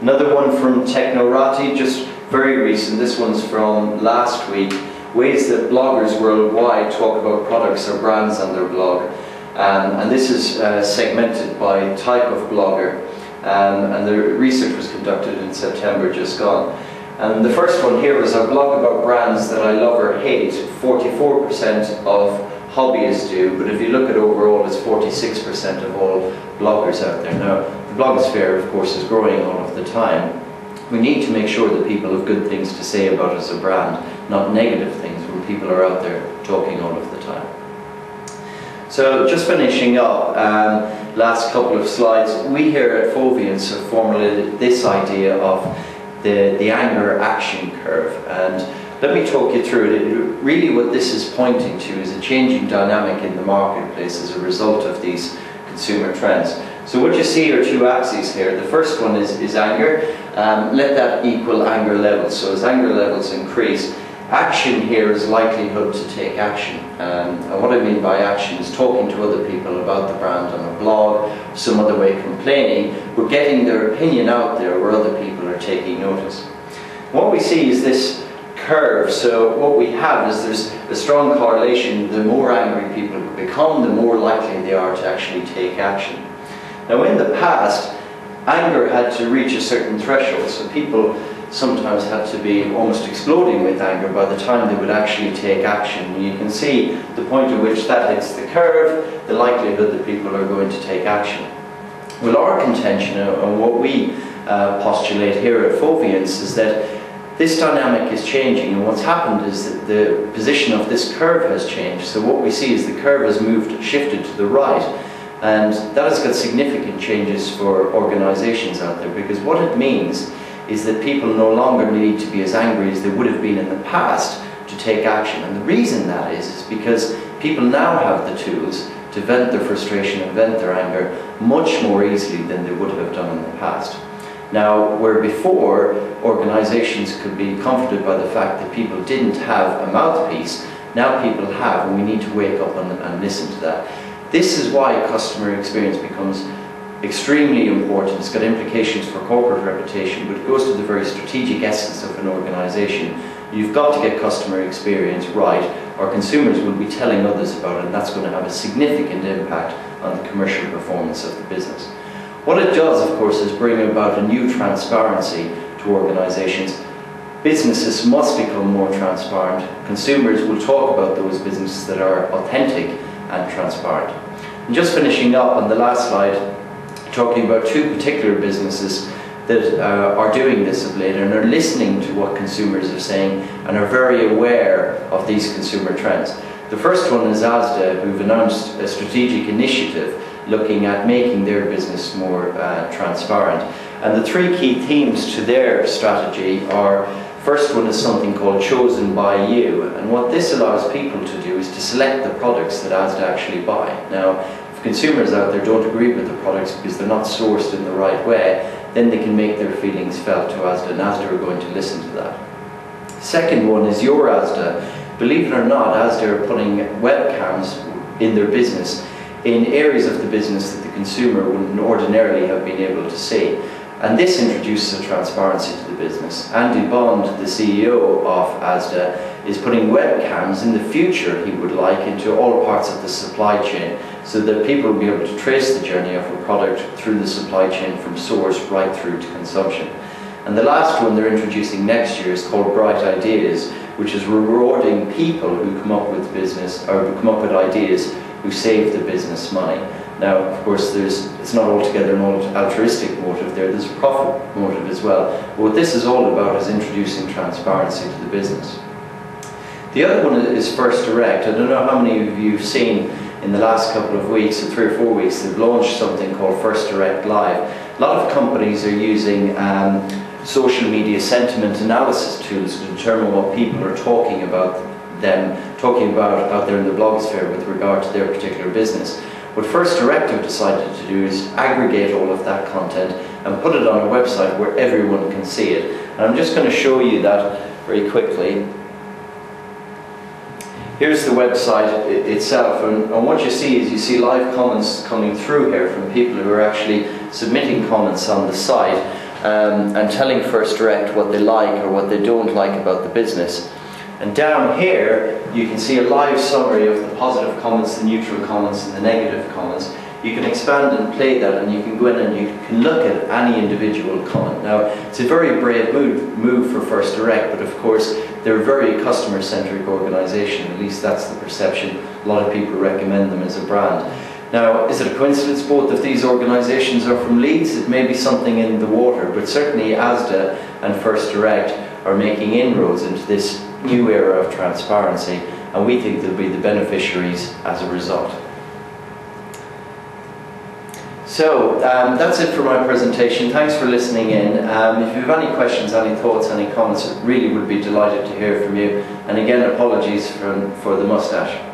Another one from Technorati, just very recent. This one's from last week. Ways that bloggers worldwide talk about products or brands on their blog. And this is segmented by type of blogger. And the research was conducted in September just gone. And the first one here is a blog about brands that I love or hate. 44% of hobbyists do, but if you look at overall, it's 46% of all bloggers out there. Now, the blogosphere, of course, is growing all of the time. We need to make sure that people have good things to say about us as a brand, not negative things when people are out there talking all of the time. So, just finishing up, last couple of slides, we here at Foviance have formulated this idea of the anger action curve, and let me talk you through it. Really what this is pointing to is a changing dynamic in the marketplace as a result of these consumer trends. So what you see are two axes here. The first one is anger. Let that equal anger levels. So as anger levels increase, action here is likelihood to take action. And what I mean by action is talking to other people about the brand on a blog, some other way complaining. We're getting their opinion out there where other people are taking notice. What we see is this curve. So what we have is there's a strong correlation. The more angry people become, the more likely they are to actually take action. Now in the past, anger had to reach a certain threshold, so people sometimes had to be almost exploding with anger by the time they would actually take action. And you can see the point at which that hits the curve, the likelihood that people are going to take action. Well, our contention and what we postulate here at Foviance is that this dynamic is changing, and what's happened is that the position of this curve has changed. So what we see is the curve has shifted to the right, and that has got significant changes for organizations out there, because what it means is that people no longer need to be as angry as they would have been in the past to take action. And the reason that is because people now have the tools to vent their frustration and vent their anger much more easily than they would have done in the past. Now, where before organizations could be comforted by the fact that people didn't have a mouthpiece, now people have, and we need to wake up and listen to that. This is why customer experience becomes extremely important. It's got implications for corporate reputation, but it goes to the very strategic essence of an organization. You've got to get customer experience right, or consumers will be telling others about it, and that's going to have a significant impact on the commercial performance of the business. What it does, of course, is bring about a new transparency to organizations. Businesses must become more transparent. Consumers will talk about those businesses that are authentic and transparent. And just finishing up on the last slide, talking about two particular businesses that are doing this of late and are listening to what consumers are saying and are very aware of these consumer trends. The first one is Asda, who've announced a strategic initiative looking at making their business more transparent. And the three key themes to their strategy are, first one is something called Chosen by You, and what this allows people to do is to select the products that Asda actually buy. Now, if consumers out there don't agree with the products because they're not sourced in the right way, then they can make their feelings felt to Asda, and Asda are going to listen to that. Second one is Your Asda. Believe it or not, Asda are putting webcams in their business in areas of the business that the consumer wouldn't ordinarily have been able to see. And this introduces a transparency to the business. Andy Bond, the CEO of Asda, is putting webcams in the future, he would like, into all parts of the supply chain, so that people will be able to trace the journey of a product through the supply chain from source right through to consumption. And the last one they're introducing next year is called Bright Ideas, which is rewarding people who come up with business, or who come up with ideas who save the business money. Now, of course, it's not altogether an altruistic motive there, there's a profit motive as well. But what this is all about is introducing transparency to the business. The other one is First Direct. I don't know how many of you have seen in the last couple of weeks, or 3 or 4 weeks, they've launched something called First Direct Live. A lot of companies are using social media sentiment analysis tools to determine what people are talking about out there in the blogosphere with regard to their particular business. What First Direct have decided to do is aggregate all of that content and put it on a website where everyone can see it. And I'm just going to show you that very quickly. Here's the website itself, and what you see is you see live comments coming through here from people who are actually submitting comments on the site. and telling First Direct what they like or what they don't like about the business. And down here you can see a live summary of the positive comments, the neutral comments and the negative comments. You can expand and play that, and you can go in and you can look at any individual comment. Now, it's a very brave move for First Direct, but of course they're a very customer-centric organisation, at least that's the perception. A lot of people recommend them as a brand. Now, is it a coincidence both of these organisations are from Leeds? It may be something in the water, but certainly Asda and First Direct are making inroads into this new era of transparency, and we think they'll be the beneficiaries as a result. So that's it for my presentation. Thanks for listening in. If you have any questions, any thoughts, any comments, I really would be delighted to hear from you. And again, apologies for the moustache.